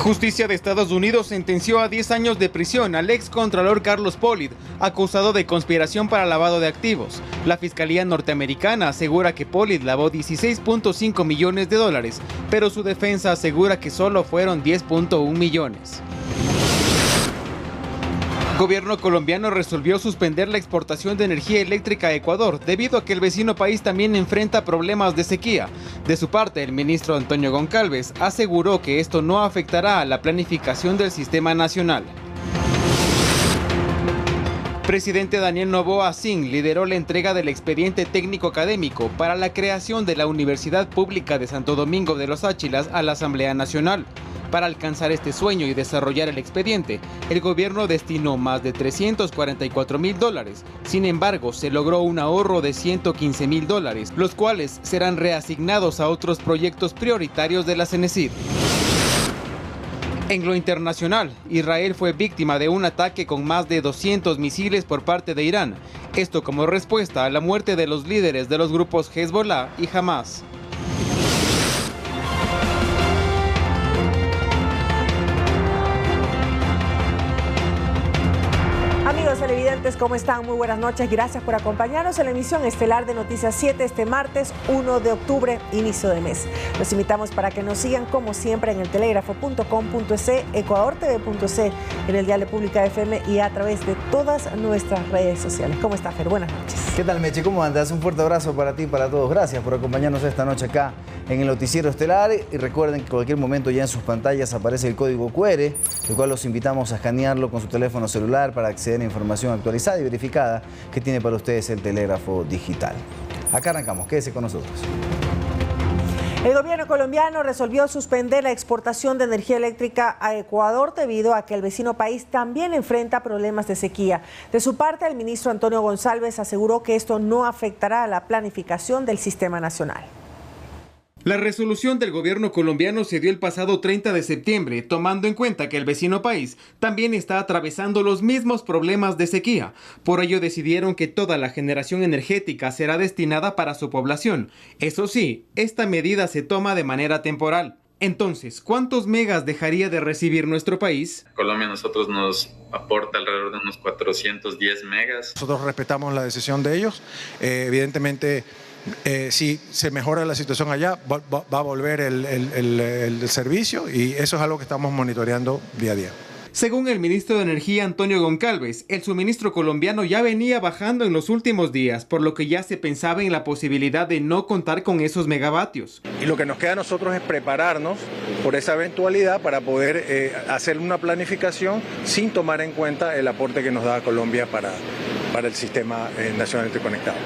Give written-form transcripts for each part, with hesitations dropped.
Justicia de Estados Unidos sentenció a 10 años de prisión al excontralor Carlos Pollitt, acusado de conspiración para lavado de activos. La Fiscalía norteamericana asegura que Pollitt lavó 16.5 millones de dólares, pero su defensa asegura que solo fueron 10.1 millones. Gobierno colombiano resolvió suspender la exportación de energía eléctrica a Ecuador debido a que el vecino país también enfrenta problemas de sequía. De su parte, el ministro Antonio Goncalves aseguró que esto no afectará a la planificación del sistema nacional. Presidente Daniel Noboa Singh lideró la entrega del expediente técnico académico para la creación de la Universidad Pública de Santo Domingo de los Áchilas a la Asamblea Nacional. Para alcanzar este sueño y desarrollar el expediente, el gobierno destinó más de $344,000. Sin embargo, se logró un ahorro de $115,000, los cuales serán reasignados a otros proyectos prioritarios de la CENESID. En lo internacional, Israel fue víctima de un ataque con más de 200 misiles por parte de Irán. Esto como respuesta a la muerte de los líderes de los grupos Hezbollah y Hamas. Amigos televidentes, ¿cómo están? Muy buenas noches. Gracias por acompañarnos en la emisión estelar de Noticias 7 este martes 1 de octubre, inicio de mes. Los invitamos para que nos sigan como siempre en el telégrafo.com.es, ecuadortv.es, en el Dial República FM y a través de todas nuestras redes sociales. ¿Cómo está, Fer? Buenas noches. ¿Qué tal, Meche? ¿Cómo andas? Un fuerte abrazo para ti y para todos. Gracias por acompañarnos esta noche acá en el Noticiero Estelar. Y recuerden que en cualquier momento ya en sus pantallas aparece el código QR, el cual los invitamos a escanearlo con su teléfono celular para acceder a información actualizada y verificada que tiene para ustedes el telégrafo digital. Acá arrancamos, quédese con nosotros. El gobierno colombiano resolvió suspender la exportación de energía eléctrica a Ecuador debido a que el vecino país también enfrenta problemas de sequía. De su parte, el ministro Antonio Goncalves aseguró que esto no afectará a la planificación del sistema nacional. La resolución del gobierno colombiano se dio el pasado 30 de septiembre, tomando en cuenta que el vecino país también está atravesando los mismos problemas de sequía. Por ello decidieron que toda la generación energética será destinada para su población. Eso sí, esta medida se toma de manera temporal. Entonces, ¿cuántos megas dejaría de recibir nuestro país? Colombia a nosotros nos aporta alrededor de unos 410 megas. Nosotros respetamos la decisión de ellos. Evidentemente, si se mejora la situación allá, va a volver el servicio y eso es algo que estamos monitoreando día a día. Según el ministro de Energía Antonio Goncalves, el suministro colombiano ya venía bajando en los últimos días, por lo que ya se pensaba en la posibilidad de no contar con esos megavatios. Y lo que nos queda a nosotros es prepararnos por esa eventualidad para poder hacer una planificación sin tomar en cuenta el aporte que nos da Colombia para el sistema nacional interconectado.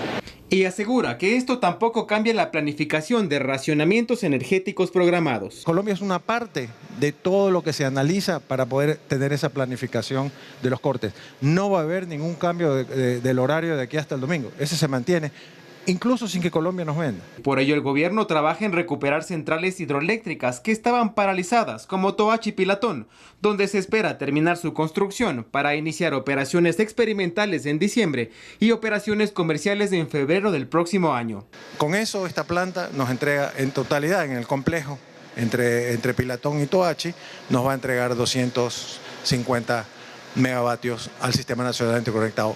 Y asegura que esto tampoco cambia la planificación de racionamientos energéticos programados. Colombia es una parte de todo lo que se analiza para poder tener esa planificación de los cortes. No va a haber ningún cambio del horario de aquí hasta el domingo. Ese se mantiene, incluso sin que Colombia nos venda. Por ello, el gobierno trabaja en recuperar centrales hidroeléctricas que estaban paralizadas, como Toachi y Pilatón, donde se espera terminar su construcción para iniciar operaciones experimentales en diciembre y operaciones comerciales en febrero del próximo año. Con eso, esta planta nos entrega en totalidad, en el complejo, entre Pilatón y Toachi, nos va a entregar 250 megavatios al Sistema Nacional Interconectado.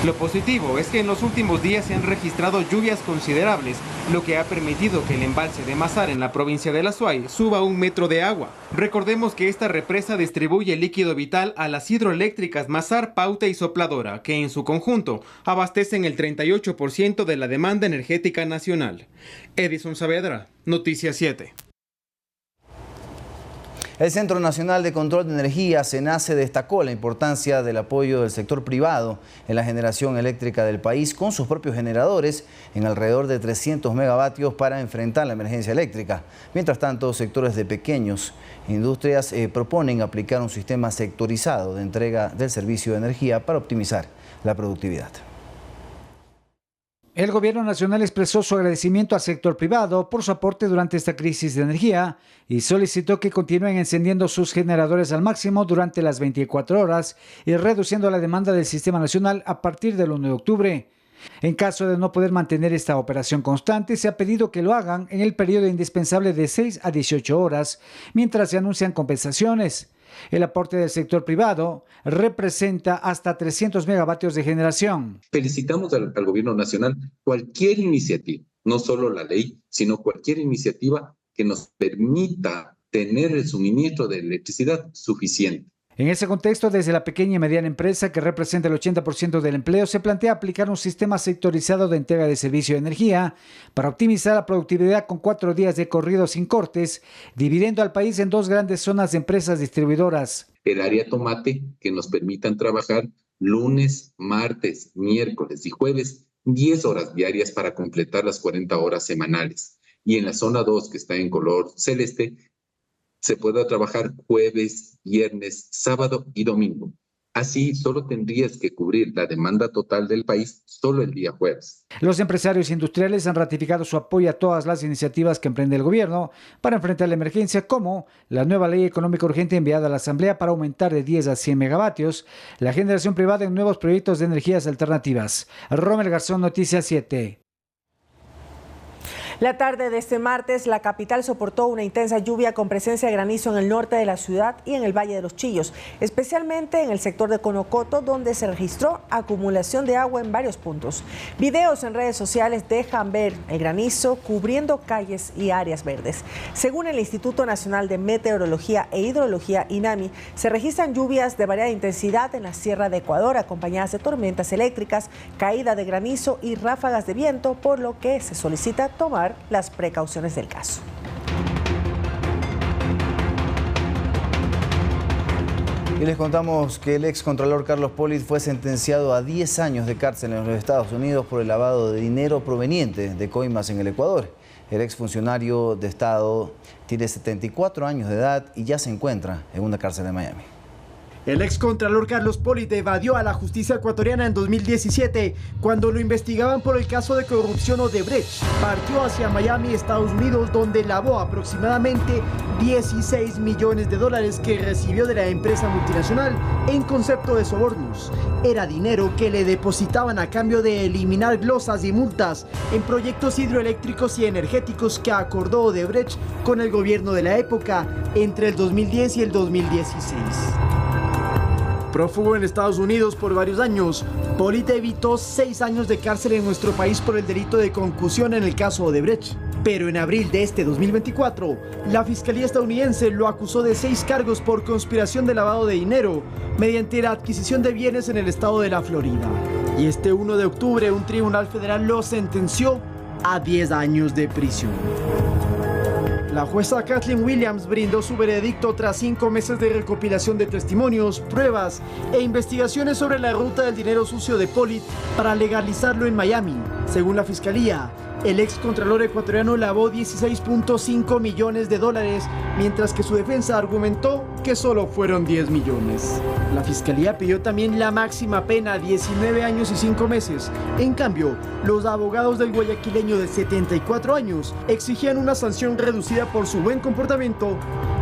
Lo positivo es que en los últimos días se han registrado lluvias considerables, lo que ha permitido que el embalse de Mazar en la provincia de La Suay suba 1 metro de agua. Recordemos que esta represa distribuye líquido vital a las hidroeléctricas Mazar, Pauta y Sopladora, que en su conjunto abastecen el 38% de la demanda energética nacional. Edison Saavedra, Noticias 7. El Centro Nacional de Control de Energía, CENACE, destacó la importancia del apoyo del sector privado en la generación eléctrica del país con sus propios generadores en alrededor de 300 megavatios para enfrentar la emergencia eléctrica. Mientras tanto, sectores de pequeños industrias proponen aplicar un sistema sectorizado de entrega del servicio de energía para optimizar la productividad. El gobierno nacional expresó su agradecimiento al sector privado por su aporte durante esta crisis de energía y solicitó que continúen encendiendo sus generadores al máximo durante las 24 horas y reduciendo la demanda del sistema nacional a partir del 1 de octubre. En caso de no poder mantener esta operación constante, se ha pedido que lo hagan en el periodo indispensable de 6 a 18 horas, mientras se anuncian compensaciones. El aporte del sector privado representa hasta 300 megavatios de generación. Felicitamos al gobierno nacional cualquier iniciativa, no solo la ley, sino cualquier iniciativa que nos permita tener el suministro de electricidad suficiente. En ese contexto, desde la pequeña y mediana empresa, que representa el 80% del empleo, se plantea aplicar un sistema sectorizado de entrega de servicio de energía para optimizar la productividad con 4 días de corrido sin cortes, dividiendo al país en 2 grandes zonas de empresas distribuidoras. El área tomate, que nos permitan trabajar lunes, martes, miércoles y jueves, 10 horas diarias para completar las 40 horas semanales. Y en la zona 2, que está en color celeste, se pueda trabajar jueves, viernes, sábado y domingo. Así solo tendrías que cubrir la demanda total del país solo el día jueves. Los empresarios industriales han ratificado su apoyo a todas las iniciativas que emprende el gobierno para enfrentar la emergencia, como la nueva ley económica urgente enviada a la Asamblea para aumentar de 10 a 100 megavatios la generación privada en nuevos proyectos de energías alternativas. Rommel Garzón, Noticias 7. La tarde de este martes, la capital soportó una intensa lluvia con presencia de granizo en el norte de la ciudad y en el Valle de los Chillos, especialmente en el sector de Conocoto, donde se registró acumulación de agua en varios puntos. Videos en redes sociales dejan ver el granizo cubriendo calles y áreas verdes. Según el Instituto Nacional de Meteorología e Hidrología, INAMI, se registran lluvias de variada intensidad en la Sierra de Ecuador, acompañadas de tormentas eléctricas, caída de granizo y ráfagas de viento, por lo que se solicita tomar las precauciones del caso. Y les contamos que el excontralor Carlos Pollitt fue sentenciado a 10 años de cárcel en los Estados Unidos por el lavado de dinero proveniente de coimas en el Ecuador. El exfuncionario de Estado tiene 74 años de edad y ya se encuentra en una cárcel de Miami. El excontralor Carlos Pollitt evadió a la justicia ecuatoriana en 2017 cuando lo investigaban por el caso de corrupción Odebrecht. Partió hacia Miami, Estados Unidos, donde lavó aproximadamente 16 millones de dólares que recibió de la empresa multinacional en concepto de sobornos. Era dinero que le depositaban a cambio de eliminar glosas y multas en proyectos hidroeléctricos y energéticos que acordó Odebrecht con el gobierno de la época entre el 2010 y el 2016. Prófugo en Estados Unidos por varios años, Pollitt evitó 6 años de cárcel en nuestro país por el delito de concusión en el caso Odebrecht. Pero en abril de este 2024, la Fiscalía estadounidense lo acusó de 6 cargos por conspiración de lavado de dinero mediante la adquisición de bienes en el estado de la Florida. Y este 1 de octubre, un tribunal federal lo sentenció a 10 años de prisión. La jueza Kathleen Williams brindó su veredicto tras 5 meses de recopilación de testimonios, pruebas e investigaciones sobre la ruta del dinero sucio de Pollitt para legalizarlo en Miami. Según la fiscalía, el excontralor ecuatoriano lavó 16.5 millones de dólares, mientras que su defensa argumentó que solo fueron 10 millones. La fiscalía pidió también la máxima pena, 19 años y 5 meses. En cambio, los abogados del guayaquileño de 74 años exigían una sanción reducida por su buen comportamiento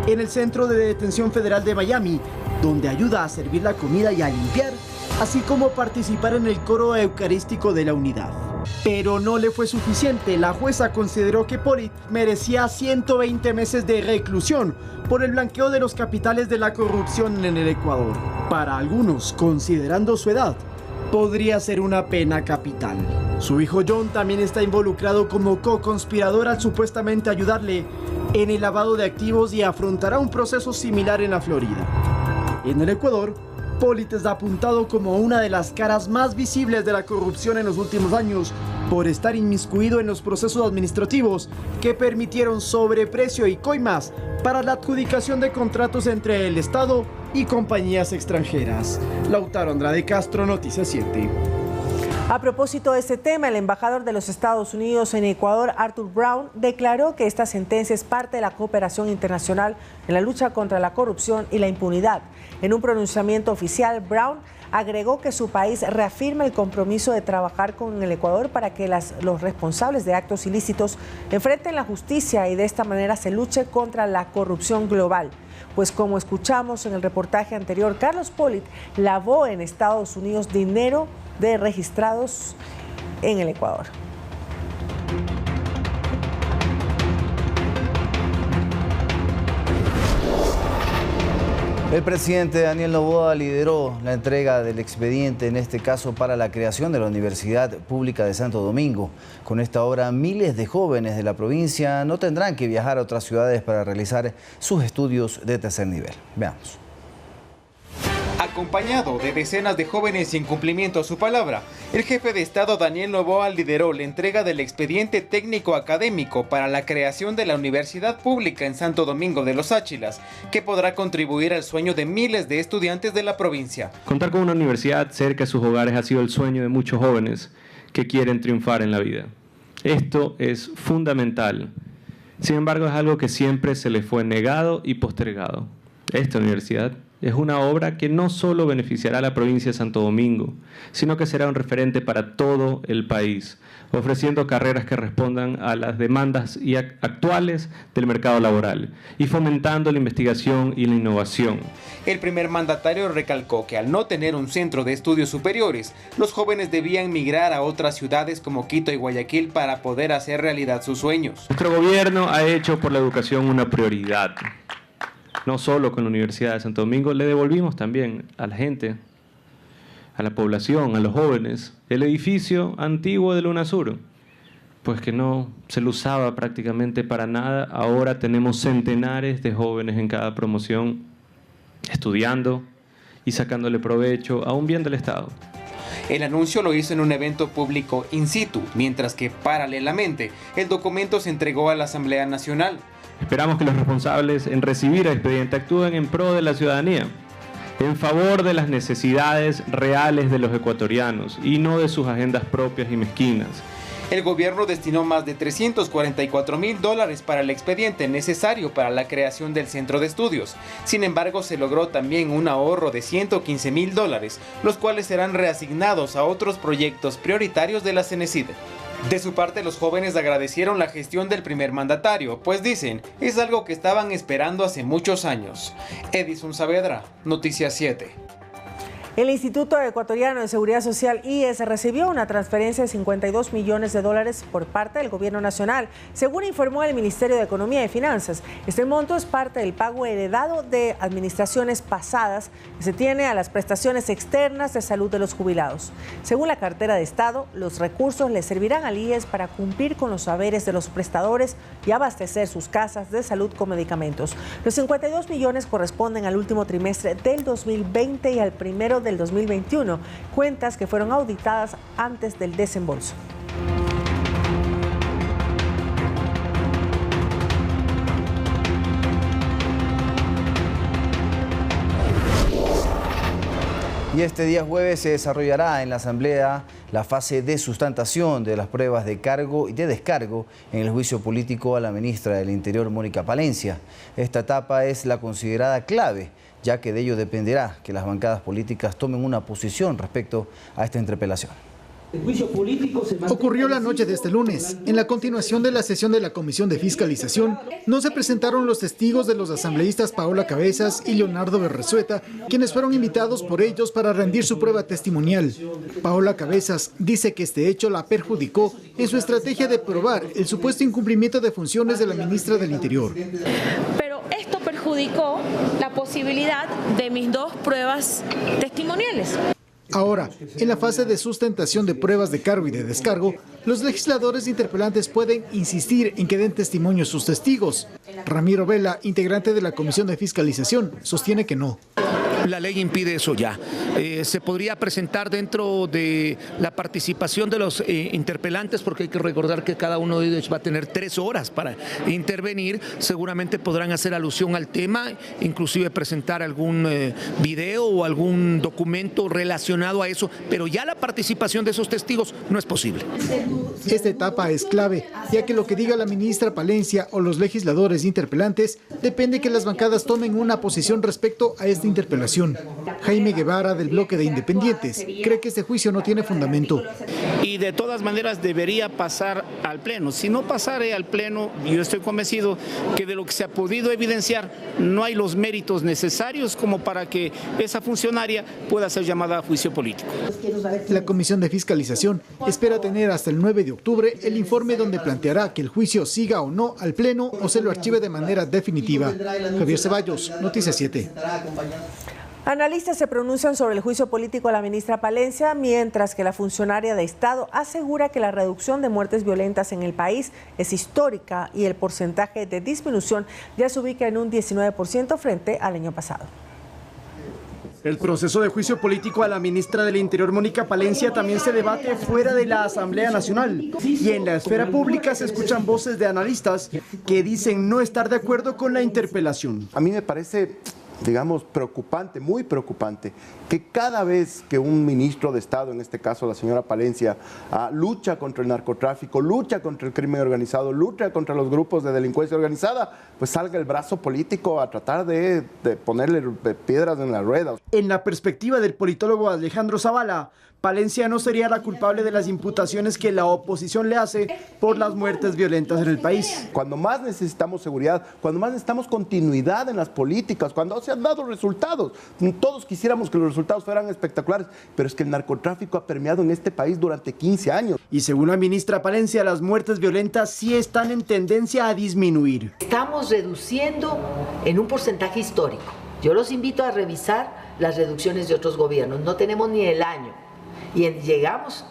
en el Centro de Detención Federal de Miami, donde ayuda a servir la comida y a limpiar, así como participar en el coro eucarístico de la unidad. Pero no le fue suficiente. La jueza consideró que Pollitt merecía 120 meses de reclusión por el blanqueo de los capitales de la corrupción en el Ecuador. Para algunos, considerando su edad, podría ser una pena capital. Su hijo John también está involucrado como co-conspirador al supuestamente ayudarle en el lavado de activos y afrontará un proceso similar en la Florida. En el Ecuador, Pollitt es apuntado como una de las caras más visibles de la corrupción en los últimos años por estar inmiscuido en los procesos administrativos que permitieron sobreprecio y coimas para la adjudicación de contratos entre el Estado y compañías extranjeras. Lautaro Andrade Castro, Noticias 7. A propósito de este tema, el embajador de los Estados Unidos en Ecuador, Arthur Brown, declaró que esta sentencia es parte de la cooperación internacional en la lucha contra la corrupción y la impunidad. En un pronunciamiento oficial, Brown agregó que su país reafirma el compromiso de trabajar con el Ecuador para que los responsables de actos ilícitos enfrenten la justicia y de esta manera se luche contra la corrupción global. Pues como escuchamos en el reportaje anterior, Carlos Pollitt lavó en Estados Unidos dinero de registrados en el Ecuador. El presidente Daniel Noboa lideró la entrega del expediente, en este caso para la creación de la Universidad Pública de Santo Domingo. Con esta obra, miles de jóvenes de la provincia no tendrán que viajar a otras ciudades para realizar sus estudios de tercer nivel. Veamos. Acompañado de decenas de jóvenes sin cumplimiento a su palabra, el jefe de Estado Daniel Noboa lideró la entrega del expediente técnico académico para la creación de la Universidad Pública en Santo Domingo de los Áchilas, que podrá contribuir al sueño de miles de estudiantes de la provincia. Contar con una universidad cerca de sus hogares ha sido el sueño de muchos jóvenes que quieren triunfar en la vida. Esto es fundamental. Sin embargo, es algo que siempre se les fue negado y postergado. Esta universidad es una obra que no solo beneficiará a la provincia de Santo Domingo, sino que será un referente para todo el país, ofreciendo carreras que respondan a las demandas actuales del mercado laboral y fomentando la investigación y la innovación. El primer mandatario recalcó que al no tener un centro de estudios superiores, los jóvenes debían migrar a otras ciudades como Quito y Guayaquil para poder hacer realidad sus sueños. Nuestro gobierno ha hecho por la educación una prioridad. No solo con la Universidad de Santo Domingo, le devolvimos también a la gente, a la población, a los jóvenes, el edificio antiguo de la UNASUR, pues que no se lo usaba prácticamente para nada. Ahora tenemos centenares de jóvenes en cada promoción estudiando y sacándole provecho a un bien del Estado. El anuncio lo hizo en un evento público in situ, mientras que paralelamente el documento se entregó a la Asamblea Nacional. Esperamos que los responsables en recibir el expediente actúen en pro de la ciudadanía, en favor de las necesidades reales de los ecuatorianos y no de sus agendas propias y mezquinas. El gobierno destinó más de $344,000 para el expediente necesario para la creación del centro de estudios. Sin embargo, se logró también un ahorro de $115,000, los cuales serán reasignados a otros proyectos prioritarios de la CENESID. De su parte, los jóvenes agradecieron la gestión del primer mandatario, pues dicen, es algo que estaban esperando hace muchos años. Edison Saavedra, Noticias 7. El Instituto Ecuatoriano de Seguridad Social, IES, recibió una transferencia de $52 millones por parte del Gobierno Nacional, según informó el Ministerio de Economía y Finanzas. Este monto es parte del pago heredado de administraciones pasadas que se tiene a las prestaciones externas de salud de los jubilados. Según la cartera de Estado, los recursos le servirán al IES para cumplir con los saberes de los prestadores y abastecer sus casas de salud con medicamentos. Los 52 millones corresponden al último trimestre del 2020 y al primero del 2021, cuentas que fueron auditadas antes del desembolso. Y este día jueves se desarrollará en la Asamblea la fase de sustentación de las pruebas de cargo y de descargo en el juicio político a la ministra del Interior, Mónica Palencia. Esta etapa es la considerada clave, ya que de ello dependerá que las bancadas políticas tomen una posición respecto a esta interpelación. Ocurrió la noche de este lunes. En la continuación de la sesión de la Comisión de Fiscalización, no se presentaron los testigos de los asambleístas Paola Cabezas y Leonardo Berresueta, quienes fueron invitados por ellos para rendir su prueba testimonial. Paola Cabezas dice que este hecho la perjudicó en su estrategia de probar el supuesto incumplimiento de funciones de la ministra del Interior. Pero esto perjudicó la posibilidad de mis dos pruebas testimoniales. Ahora, en la fase de sustentación de pruebas de cargo y de descargo, los legisladores interpelantes pueden insistir en que den testimonio sus testigos. Ramiro Vela, integrante de la Comisión de Fiscalización, sostiene que no. La ley impide eso ya. Se podría presentar dentro de la participación de los interpelantes, porque hay que recordar que cada uno de ellos va a tener 3 horas para intervenir. Seguramente podrán hacer alusión al tema, inclusive presentar algún video o algún documento relacionado a eso, pero ya la participación de esos testigos no es posible. Esta etapa es clave, ya que lo que diga la ministra Palencia o los legisladores interpelantes depende que las bancadas tomen una posición respecto a esta interpelación. Jaime Guevara, del del bloque de independientes, cree que este juicio no tiene fundamento. Y de todas maneras debería pasar al Pleno. Si no pasare al Pleno, yo estoy convencido que de lo que se ha podido evidenciar no hay los méritos necesarios como para que esa funcionaria pueda ser llamada a juicio político. La Comisión de Fiscalización espera tener hasta el 9 de octubre el informe donde planteará que el juicio siga o no al Pleno o se lo archive de manera definitiva. Javier Ceballos, Noticias 7. Analistas se pronuncian sobre el juicio político a la ministra Palencia, mientras que la funcionaria de Estado asegura que la reducción de muertes violentas en el país es histórica y el porcentaje de disminución ya se ubica en un 19% frente al año pasado. El proceso de juicio político a la ministra del Interior, Mónica Palencia, también se debate fuera de la Asamblea Nacional. Y en la esfera pública se escuchan voces de analistas que dicen no estar de acuerdo con la interpelación. A mí me parece, digamos, preocupante, muy preocupante, que cada vez que un ministro de Estado, en este caso la señora Palencia, lucha contra el narcotráfico, lucha contra el crimen organizado, lucha contra los grupos de delincuencia organizada, pues salga el brazo político a tratar de ponerle piedras en la rueda. En la perspectiva del politólogo Alejandro Zavala, Palencia no sería la culpable de las imputaciones que la oposición le hace por las muertes violentas en el país. Cuando más necesitamos seguridad, cuando más necesitamos continuidad en las políticas, cuando se han dado resultados, todos quisiéramos que los resultados fueran espectaculares, pero es que el narcotráfico ha permeado en este país durante 15 años. Y según la ministra Palencia, las muertes violentas sí están en tendencia a disminuir. Estamos reduciendo en un porcentaje histórico. Yo los invito a revisar las reducciones de otros gobiernos. No tenemos ni el año. Y llegamos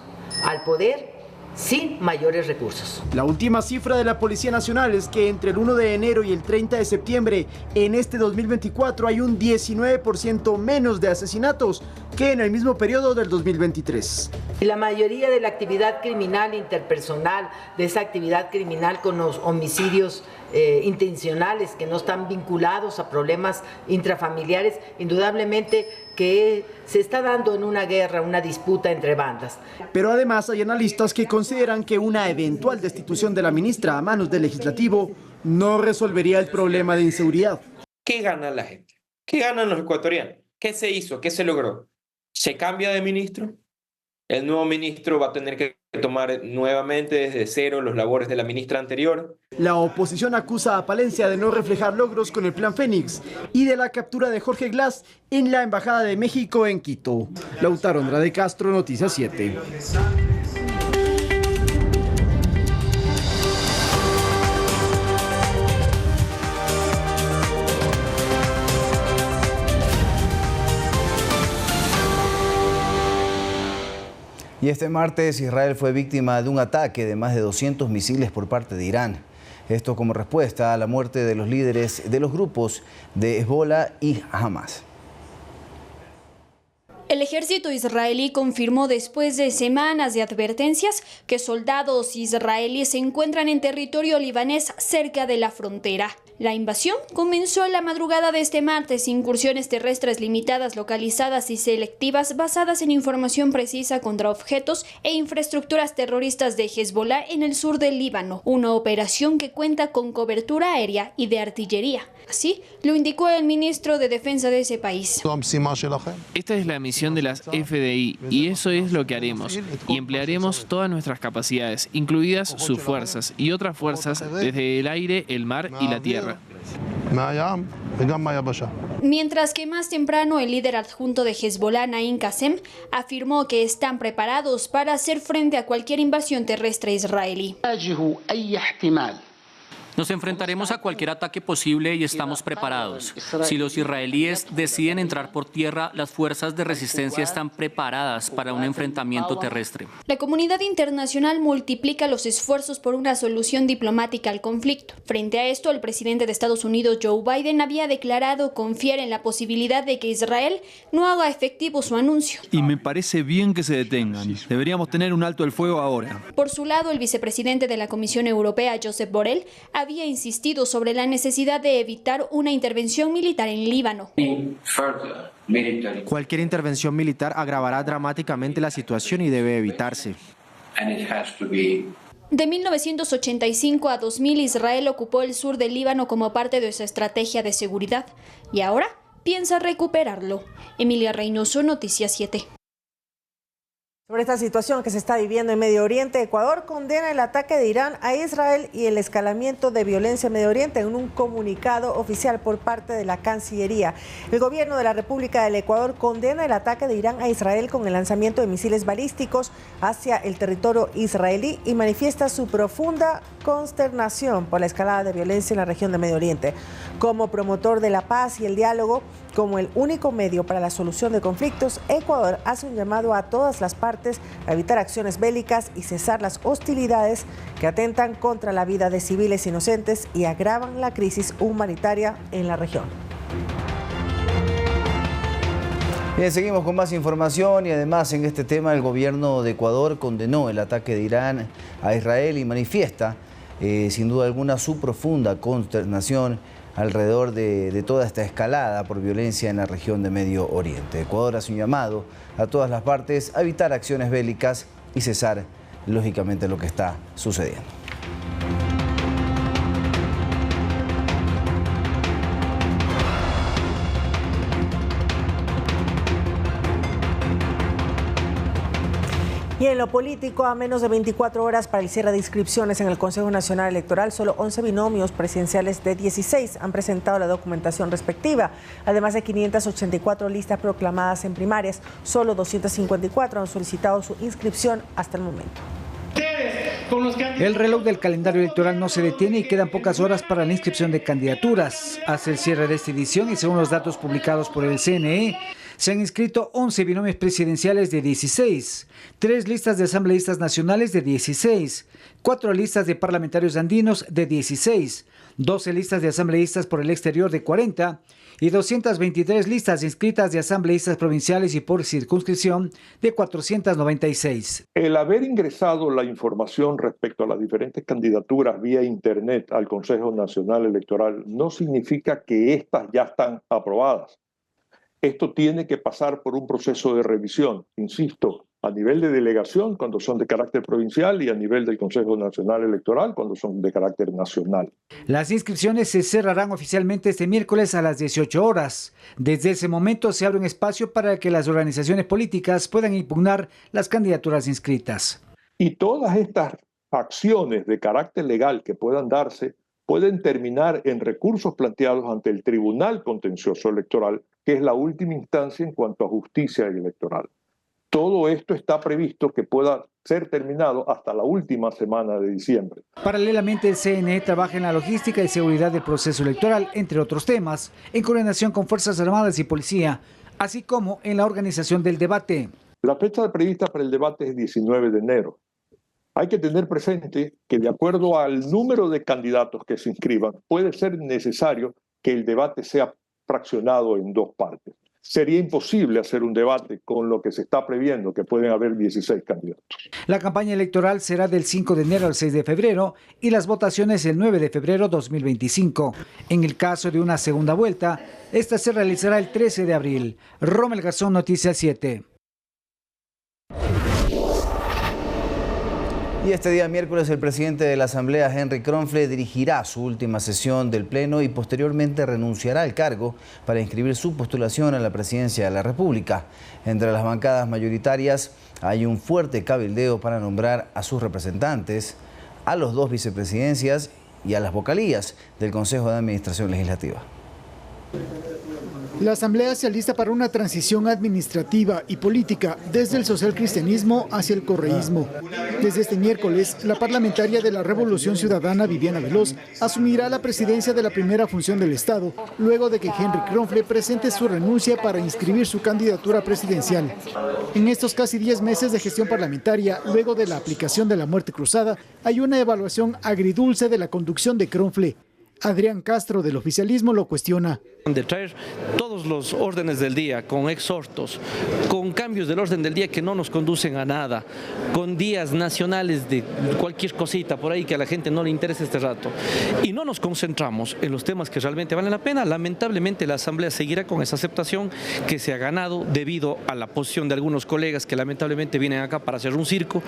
al poder sin mayores recursos. La última cifra de la Policía Nacional es que entre el 1 de enero y el 30 de septiembre en este 2024 hay un 19% menos de asesinatos que en el mismo periodo del 2023. La mayoría de la actividad criminal interpersonal, de esa actividad criminal con los homicidios intencionales que no están vinculados a problemas intrafamiliares, indudablemente que se está dando en una guerra, una disputa entre bandas. Pero además hay analistas que consideran que una eventual destitución de la ministra a manos del legislativo no resolvería el problema de inseguridad. ¿Qué gana la gente? ¿Qué ganan los ecuatorianos? ¿Qué se hizo? ¿Qué se logró? ¿Se cambia de ministro? El nuevo ministro va a tener que tomar nuevamente desde cero los labores de la ministra anterior. La oposición acusa a Palencia de no reflejar logros con el Plan Fénix y de la captura de Jorge Glass en la Embajada de México en Quito. Lautaro Andrade Castro, Noticias 7. Y este martes Israel fue víctima de un ataque de más de 200 misiles por parte de Irán. Esto como respuesta a la muerte de los líderes de los grupos de Hezbollah y Hamas. El ejército israelí confirmó después de semanas de advertencias que soldados israelíes se encuentran en territorio libanés cerca de la frontera. La invasión comenzó en la madrugada de este martes, incursiones terrestres limitadas, localizadas y selectivas basadas en información precisa contra objetos e infraestructuras terroristas de Hezbollah en el sur del Líbano, una operación que cuenta con cobertura aérea y de artillería. Así lo indicó el ministro de Defensa de ese país. Esta es la misión de las FDI y eso es lo que haremos. Y emplearemos todas nuestras capacidades, incluidas sus fuerzas y otras fuerzas desde el aire, el mar y la tierra. Mientras que más temprano el líder adjunto de Hezbollah, Naim Qassem, afirmó que están preparados para hacer frente a cualquier invasión terrestre israelí. Nos enfrentaremos a cualquier ataque posible y estamos preparados. Si los israelíes deciden entrar por tierra, las fuerzas de resistencia están preparadas para un enfrentamiento terrestre. La comunidad internacional multiplica los esfuerzos por una solución diplomática al conflicto. Frente a esto, el presidente de Estados Unidos, Joe Biden, había declarado confiar en la posibilidad de que Israel no haga efectivo su anuncio. Y me parece bien que se detengan. Deberíamos tener un alto el fuego ahora. Por su lado, el vicepresidente de la Comisión Europea, Josep Borrell, había insistido sobre la necesidad de evitar una intervención militar en Líbano. Cualquier intervención militar agravará dramáticamente la situación y debe evitarse. De 1985 a 2000, Israel ocupó el sur del Líbano como parte de su estrategia de seguridad y ahora piensa recuperarlo. Emilia Reynoso, Noticias 7. Sobre esta situación que se está viviendo en Medio Oriente, Ecuador condena el ataque de Irán a Israel y el escalamiento de violencia en Medio Oriente en un comunicado oficial por parte de la Cancillería. El gobierno de la República del Ecuador condena el ataque de Irán a Israel con el lanzamiento de misiles balísticos hacia el territorio israelí y manifiesta su profunda consternación por la escalada de violencia en la región de Medio Oriente. Como promotor de la paz y el diálogo, como el único medio para la solución de conflictos, Ecuador hace un llamado a todas las partes a evitar acciones bélicas y cesar las hostilidades que atentan contra la vida de civiles inocentes y agravan la crisis humanitaria en la región. Bien, seguimos con más información y además en este tema el gobierno de Ecuador condenó el ataque de Irán a Israel y manifiesta sin duda alguna su profunda consternación alrededor de toda esta escalada por violencia en la región de Medio Oriente. Ecuador hace un llamado a todas las partes a evitar acciones bélicas y cesar, lógicamente, lo que está sucediendo. Y en lo político, a menos de 24 horas para el cierre de inscripciones en el Consejo Nacional Electoral, solo 11 binomios presidenciales de 16 han presentado la documentación respectiva. Además de 584 listas proclamadas en primarias, solo 254 han solicitado su inscripción hasta el momento. El reloj del calendario electoral no se detiene y quedan pocas horas para la inscripción de candidaturas. Hacia el cierre de esta edición y según los datos publicados por el CNE, se han inscrito 11 binomios presidenciales de 16, 3 listas de asambleístas nacionales de 16, 4 listas de parlamentarios andinos de 16, 12 listas de asambleístas por el exterior de 40 y 223 listas inscritas de asambleístas provinciales y por circunscripción de 496. El haber ingresado la información respecto a las diferentes candidaturas vía Internet al Consejo Nacional Electoral no significa que éstas ya están aprobadas. Esto tiene que pasar por un proceso de revisión, insisto, a nivel de delegación cuando son de carácter provincial y a nivel del Consejo Nacional Electoral cuando son de carácter nacional. Las inscripciones se cerrarán oficialmente este miércoles a las 18 horas. Desde ese momento se abre un espacio para que las organizaciones políticas puedan impugnar las candidaturas inscritas. Y todas estas acciones de carácter legal que puedan darse pueden terminar en recursos planteados ante el Tribunal Contencioso Electoral, que es la última instancia en cuanto a justicia electoral. Todo esto está previsto que pueda ser terminado hasta la última semana de diciembre. Paralelamente, el CNE trabaja en la logística y seguridad del proceso electoral, entre otros temas, en coordinación con Fuerzas Armadas y Policía, así como en la organización del debate. La fecha prevista para el debate es 19 de enero. Hay que tener presente que de acuerdo al número de candidatos que se inscriban, puede ser necesario que el debate sea fraccionado en dos partes. Sería imposible hacer un debate con lo que se está previendo, que pueden haber 16 candidatos. La campaña electoral será del 5 de enero al 6 de febrero y las votaciones el 9 de febrero 2025. En el caso de una segunda vuelta, esta se realizará el 13 de abril. Rommel Garzón, Noticias 7. Y este día miércoles el presidente de la Asamblea, Henry Kronfle, dirigirá su última sesión del Pleno y posteriormente renunciará al cargo para inscribir su postulación a la presidencia de la República. Entre las bancadas mayoritarias hay un fuerte cabildeo para nombrar a sus representantes, a los 2 vicepresidencias y a las vocalías del Consejo de Administración Legislativa. La Asamblea se alista para una transición administrativa y política desde el socialcristianismo hacia el correísmo. Desde este miércoles, la parlamentaria de la Revolución Ciudadana, Viviana Veloz, asumirá la presidencia de la primera función del Estado, luego de que Henry Kronfle presente su renuncia para inscribir su candidatura presidencial. En estos casi 10 meses de gestión parlamentaria, luego de la aplicación de la muerte cruzada, hay una evaluación agridulce de la conducción de Kronfle. Adrián Castro del oficialismo lo cuestiona. De traer todos los órdenes del día con exhortos, con cambios del orden del día que no nos conducen a nada, con días nacionales de cualquier cosita por ahí que a la gente no le interesa este rato, y no nos concentramos en los temas que realmente valen la pena, lamentablemente la Asamblea seguirá con esa aceptación que se ha ganado debido a la posición de algunos colegas que lamentablemente vienen acá para hacer un circo.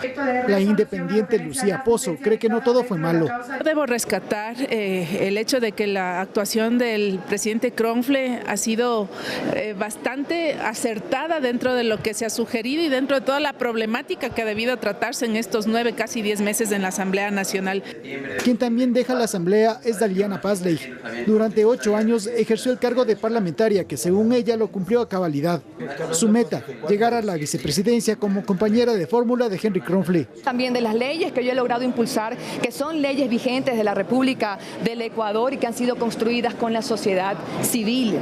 La independiente Lucía Pozo cree que no todo fue malo. Debo rescatar el hecho de que la actuación del presidente Kronfle ha sido bastante acertada dentro de lo que se ha sugerido y dentro de toda la problemática que ha debido tratarse en estos 9, casi 10 meses en la Asamblea Nacional. Quien también deja la Asamblea es Daliana Pazley. Durante 8 años ejerció el cargo de parlamentaria que según ella lo cumplió a cabalidad. Su meta, llegar a la vicepresidencia como compañera de fórmula de Henry Kronfle. También de las leyes que yo he logrado impulsar, que son leyes vigentes de la República del Ecuador y que han sido construidas con la sociedad civil.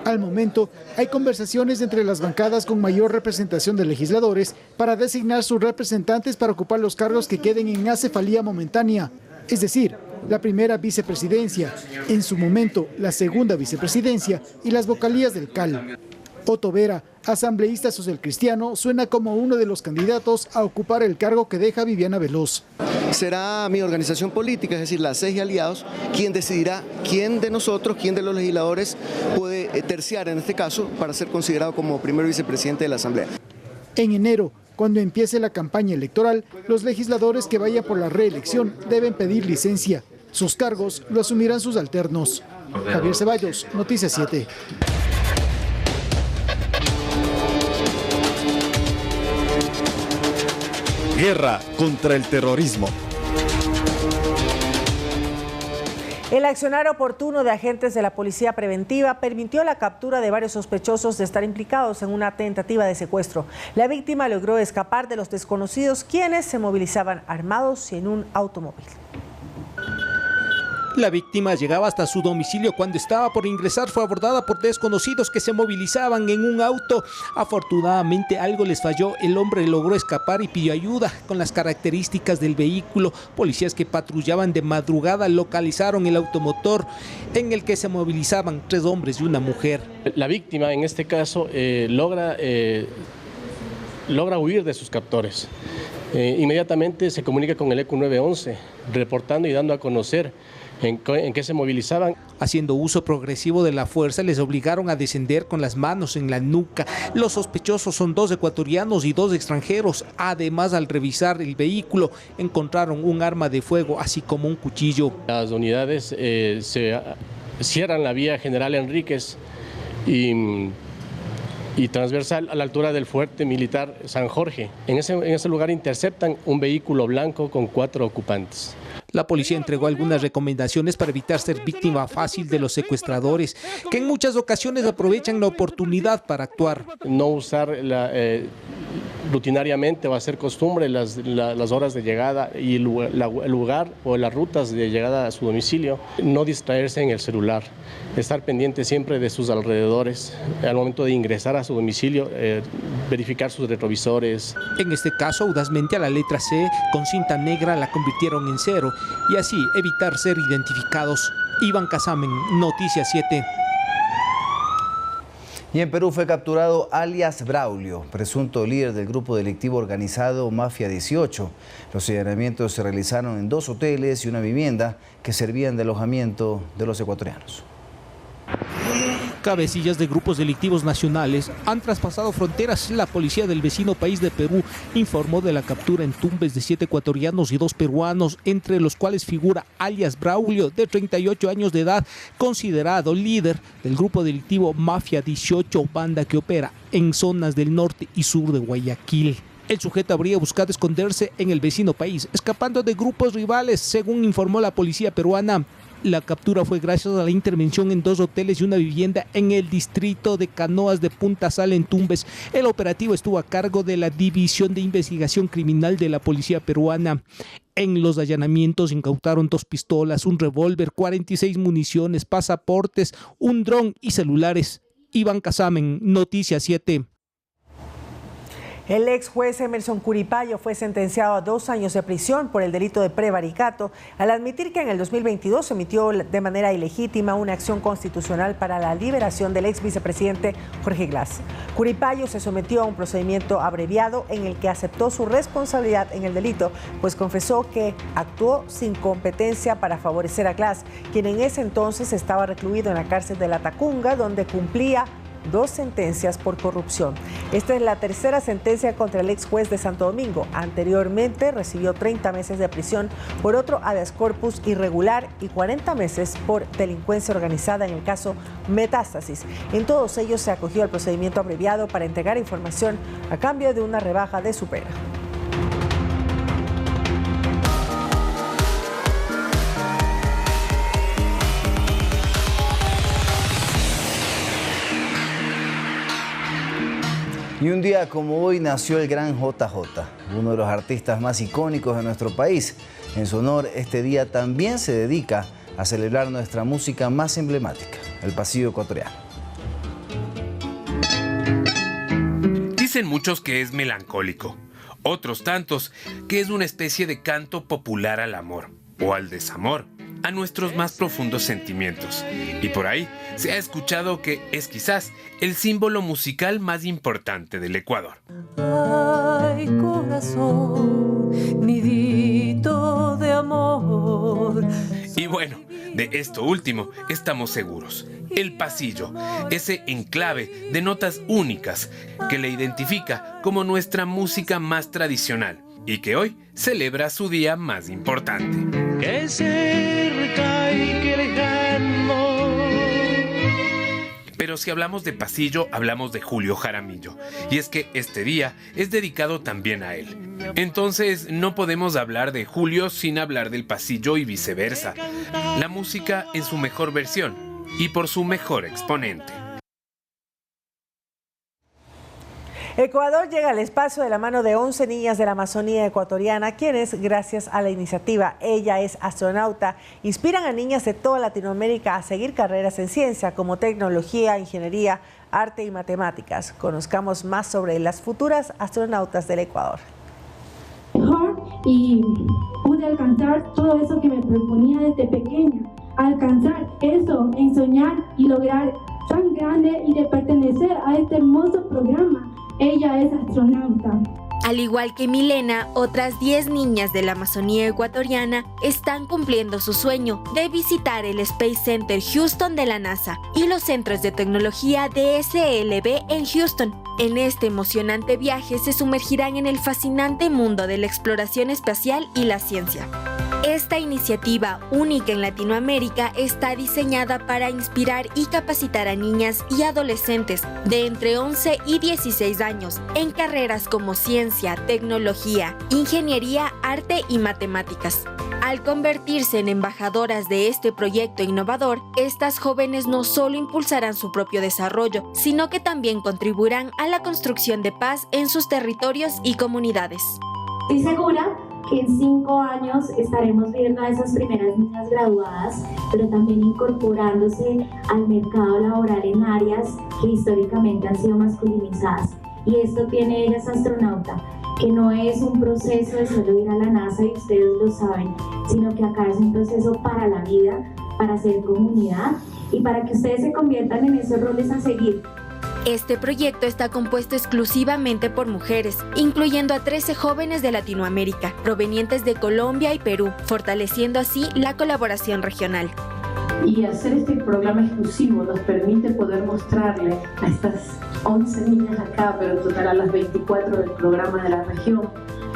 Al momento, hay conversaciones entre las bancadas con mayor representación de legisladores para designar sus representantes para ocupar los cargos que queden en acefalía momentánea, es decir, la primera vicepresidencia, en su momento la segunda vicepresidencia y las vocalías del CAL. Otto Vera, asambleísta socialcristiano, suena como uno de los candidatos a ocupar el cargo que deja Viviana Veloz. Será mi organización política, es decir, la CES y aliados, quien decidirá quién de nosotros, quién de los legisladores puede terciar en este caso para ser considerado como primer vicepresidente de la Asamblea. En enero, cuando empiece la campaña electoral, los legisladores que vayan por la reelección deben pedir licencia. Sus cargos lo asumirán sus alternos. Javier Ceballos, Noticias 7. Guerra contra el terrorismo. El accionar oportuno de agentes de la Policía Preventiva permitió la captura de varios sospechosos de estar implicados en una tentativa de secuestro. La víctima logró escapar de los desconocidos, quienes se movilizaban armados y en un automóvil. La víctima llegaba hasta su domicilio. Cuando estaba por ingresar fue abordada por desconocidos que se movilizaban en un auto. Afortunadamente algo les falló, el hombre logró escapar y pidió ayuda. Con las características del vehículo, policías que patrullaban de madrugada localizaron el automotor en el que se movilizaban 3 hombres y una mujer. La víctima en este caso logra huir de sus captores. Inmediatamente se comunica con el ECU 911, reportando y dando a conocer en qué se movilizaban. Haciendo uso progresivo de la fuerza, les obligaron a descender con las manos en la nuca. Los sospechosos son 2 ecuatorianos y 2 extranjeros. Además, al revisar el vehículo, encontraron un arma de fuego, así como un cuchillo. Las unidades se cierran la vía General Enríquez y transversal a la altura del fuerte militar San Jorge. En ese lugar interceptan un vehículo blanco con 4 ocupantes. La policía entregó algunas recomendaciones para evitar ser víctima fácil de los secuestradores, que en muchas ocasiones aprovechan la oportunidad para actuar. No usar rutinariamente o hacer costumbre las horas de llegada y el lugar o las rutas de llegada a su domicilio. No distraerse en el celular, estar pendiente siempre de sus alrededores. Al momento de ingresar a su domicilio, verificar sus retrovisores. En este caso, audazmente a la letra C, con cinta negra la convirtieron en 0 y así evitar ser identificados. Iván Casamen, Noticias 7. Y en Perú fue capturado alias Braulio, presunto líder del grupo delictivo organizado Mafia 18. Los allanamientos se realizaron en 2 hoteles y una vivienda que servían de alojamiento de los ecuatorianos. Cabecillas de grupos delictivos nacionales han traspasado fronteras. La policía del vecino país de Perú informó de la captura en Tumbes de 7 ecuatorianos y 2 peruanos, entre los cuales figura alias Braulio, de 38 años de edad, considerado líder del grupo delictivo Mafia 18, banda que opera en zonas del norte y sur de Guayaquil. El sujeto habría buscado esconderse en el vecino país, escapando de grupos rivales, según informó la policía peruana. La captura fue gracias a la intervención en 2 hoteles y una vivienda en el distrito de Canoas de Punta Sal, en Tumbes. El operativo estuvo a cargo de la División de Investigación Criminal de la Policía Peruana. En los allanamientos incautaron 2 pistolas, un revólver, 46 municiones, pasaportes, un dron y celulares. Iván Casamen, Noticias 7. El ex juez Emerson Curipayo fue sentenciado a 2 años de prisión por el delito de prevaricato al admitir que en el 2022 emitió de manera ilegítima una acción constitucional para la liberación del ex vicepresidente Jorge Glass. Curipayo se sometió a un procedimiento abreviado en el que aceptó su responsabilidad en el delito, pues confesó que actuó sin competencia para favorecer a Glass, quien en ese entonces estaba recluido en la cárcel de La Tacunga, donde cumplía 2 sentencias por corrupción. Esta es la tercera sentencia contra el ex juez de Santo Domingo. Anteriormente recibió 30 meses de prisión por otro habeas corpus irregular y 40 meses por delincuencia organizada en el caso Metástasis. En todos ellos se acogió al procedimiento abreviado para entregar información a cambio de una rebaja de su pena. Y un día como hoy nació el gran JJ, uno de los artistas más icónicos de nuestro país. En su honor, este día también se dedica a celebrar nuestra música más emblemática, el pasillo ecuatoriano. Dicen muchos que es melancólico, otros tantos que es una especie de canto popular al amor o al desamor, a nuestros más profundos sentimientos. Y por ahí se ha escuchado que es quizás el símbolo musical más importante del Ecuador. Ay, corazón, nidito de amor. Y bueno, de esto último estamos seguros. El pasillo, ese enclave de notas únicas que le identifica como nuestra música más tradicional y que hoy celebra su día más importante. Que cerca y que lejano. Pero si hablamos de pasillo, hablamos de Julio Jaramillo. Y es que este día es dedicado también a él. Entonces no podemos hablar de Julio sin hablar del pasillo y viceversa. La música en su mejor versión y por su mejor exponente. Ecuador llega al espacio de la mano de 11 niñas de la Amazonía ecuatoriana, quienes, gracias a la iniciativa Ella es astronauta, inspiran a niñas de toda Latinoamérica a seguir carreras en ciencia como tecnología, ingeniería, arte y matemáticas. Conozcamos más sobre las futuras astronautas del Ecuador. Y pude alcanzar todo eso que me proponía desde pequeña. Alcanzar eso, en soñar y lograr tan grande y de pertenecer a este hermoso programa. Ella es astronauta. Al igual que Milena, otras 10 niñas de la Amazonía ecuatoriana están cumpliendo su sueño de visitar el Space Center Houston de la NASA y los centros de tecnología de SLB en Houston. En este emocionante viaje se sumergirán en el fascinante mundo de la exploración espacial y la ciencia. Esta iniciativa, única en Latinoamérica, está diseñada para inspirar y capacitar a niñas y adolescentes de entre 11 y 16 años en carreras como ciencia, tecnología, ingeniería, arte y matemáticas. Al convertirse en embajadoras de este proyecto innovador, estas jóvenes no solo impulsarán su propio desarrollo, sino que también contribuirán a la construcción de paz en sus territorios y comunidades. Estoy segura que en 5 años estaremos viendo a esas primeras niñas graduadas, pero también incorporándose al mercado laboral en áreas que históricamente han sido masculinizadas. Y esto tiene Ella es astronauta, que no es un proceso de solo ir a la NASA, y ustedes lo saben, sino que acá es un proceso para la vida, para hacer comunidad y para que ustedes se conviertan en esos roles a seguir. Este proyecto está compuesto exclusivamente por mujeres, incluyendo a 13 jóvenes de Latinoamérica, provenientes de Colombia y Perú, fortaleciendo así la colaboración regional. Y hacer este programa exclusivo nos permite poder mostrarle a estas 11 niñas acá, pero en total a las 24 del programa de la región,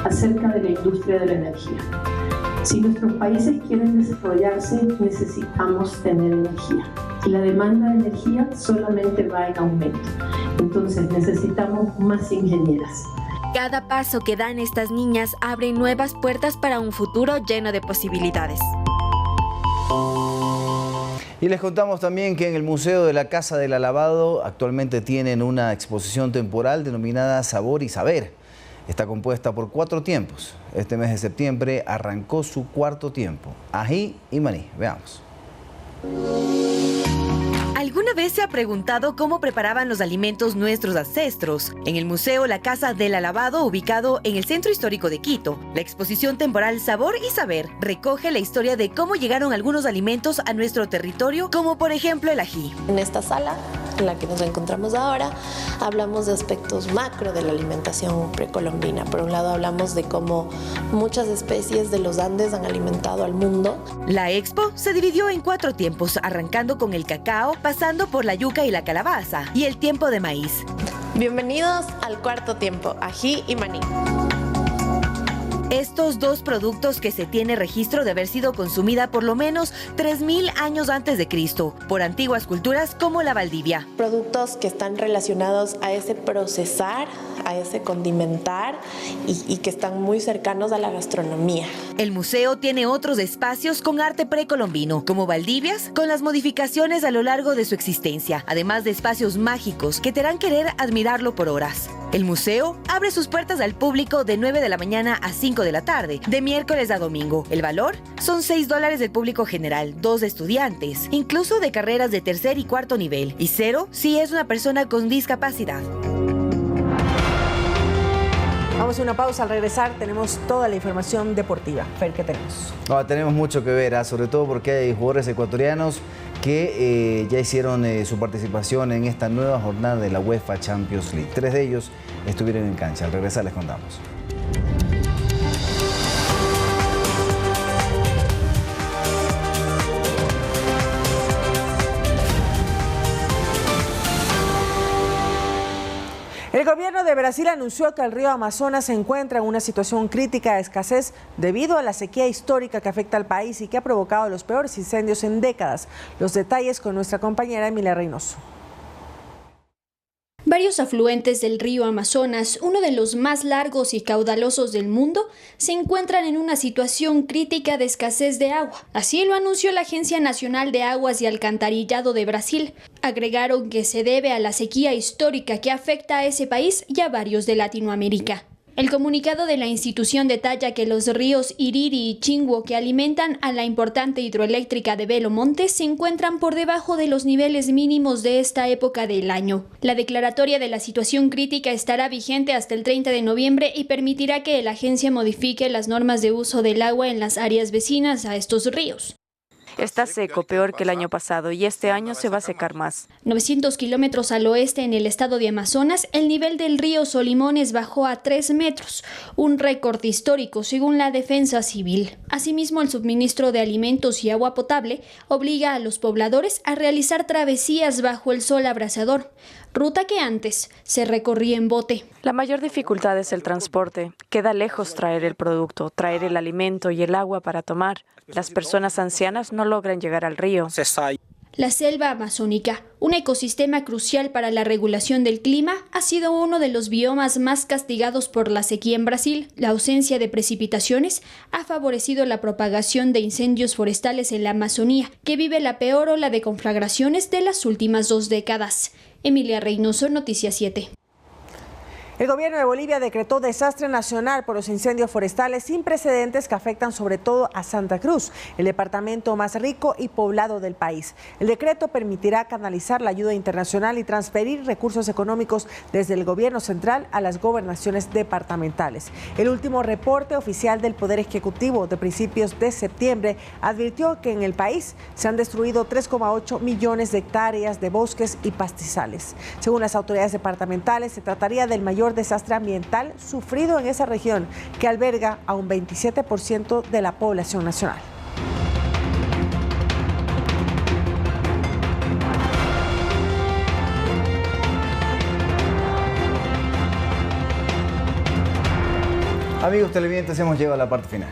acerca de la industria de la energía. Si nuestros países quieren desarrollarse, necesitamos tener energía. Y la demanda de energía solamente va en aumento. Entonces necesitamos más ingenieras. Cada paso que dan estas niñas abre nuevas puertas para un futuro lleno de posibilidades. Y les contamos también que en el Museo de la Casa del Alabado actualmente tienen una exposición temporal denominada Sabor y Saber. Está compuesta por 4 tiempos. Este mes de septiembre arrancó su 4.º tiempo, ají y maní. Veamos. ¿Alguna vez se ha preguntado cómo preparaban los alimentos nuestros ancestros? En el Museo La Casa del Alabado, ubicado en el Centro Histórico de Quito, la exposición temporal Sabor y Saber recoge la historia de cómo llegaron algunos alimentos a nuestro territorio, como por ejemplo el ají. En esta sala en la que nos encontramos ahora, hablamos de aspectos macro de la alimentación precolombina. Por un lado hablamos de cómo muchas especies de los Andes han alimentado al mundo. La expo se dividió en 4 tiempos, arrancando con el cacao, pasando por la yuca y la calabaza, y el tiempo de maíz. Bienvenidos al cuarto tiempo, ají y maní. Estos 2 productos que se tiene registro de haber sido consumida por lo menos 3000 años antes de Cristo por antiguas culturas como la Valdivia. Productos que están relacionados a ese procesar, a ese condimentar y que están muy cercanos a la gastronomía. El museo tiene otros espacios con arte precolombino, como Valdivias, con las modificaciones a lo largo de su existencia, además de espacios mágicos que te harán querer admirarlo por horas. El museo abre sus puertas al público de 9 de la mañana a 5 de la tarde, de miércoles a domingo. El valor son $6 del público general, 2 de estudiantes, incluso de carreras de tercer y cuarto nivel, y 0 si es una persona con discapacidad. Vamos a una pausa. Al regresar tenemos toda la información deportiva. Fer, ¿qué tenemos? Tenemos mucho que ver, sobre todo porque hay jugadores ecuatorianos que ya hicieron su participación en esta nueva jornada de la UEFA Champions League. 3 de ellos estuvieron en cancha. Al regresar les contamos. El gobierno de Brasil anunció que el río Amazonas se encuentra en una situación crítica de escasez debido a la sequía histórica que afecta al país y que ha provocado los peores incendios en décadas. Los detalles con nuestra compañera Emilia Reynoso. Varios afluentes del río Amazonas, uno de los más largos y caudalosos del mundo, se encuentran en una situación crítica de escasez de agua. Así lo anunció la Agencia Nacional de Aguas y Alcantarillado de Brasil. Agregaron que se debe a la sequía histórica que afecta a ese país y a varios de Latinoamérica. El comunicado de la institución detalla que los ríos Iriri y Chingó, que alimentan a la importante hidroeléctrica de Belo Monte, se encuentran por debajo de los niveles mínimos de esta época del año. La declaratoria de la situación crítica estará vigente hasta el 30 de noviembre y permitirá que la agencia modifique las normas de uso del agua en las áreas vecinas a estos ríos. Está seco, peor que el año pasado, y este año se va a secar más. 900 kilómetros al oeste en el estado de Amazonas, el nivel del río Solimones bajó a 3 metros, un récord histórico según la Defensa Civil. Asimismo, el suministro de alimentos y agua potable obliga a los pobladores a realizar travesías bajo el sol abrasador, ruta que antes se recorría en bote. La mayor dificultad es el transporte. Queda lejos traer el producto, traer el alimento y el agua para tomar. Las personas ancianas no logran llegar al río. La selva amazónica, un ecosistema crucial para la regulación del clima, ha sido uno de los biomas más castigados por la sequía en Brasil. La ausencia de precipitaciones ha favorecido la propagación de incendios forestales en la Amazonía, que vive la peor ola de conflagraciones de las últimas 2 décadas. Emilia Reynoso, Noticias 7. El gobierno de Bolivia decretó desastre nacional por los incendios forestales sin precedentes que afectan sobre todo a Santa Cruz, el departamento más rico y poblado del país. El decreto permitirá canalizar la ayuda internacional y transferir recursos económicos desde el gobierno central a las gobernaciones departamentales. El último reporte oficial del Poder Ejecutivo de principios de septiembre advirtió que en el país se han destruido 3,8 millones de hectáreas de bosques y pastizales. Según las autoridades departamentales, se trataría del mayor desastre ambiental sufrido en esa región, que alberga a un 27% de la población nacional. Amigos televidentes, hemos llegado a la parte final.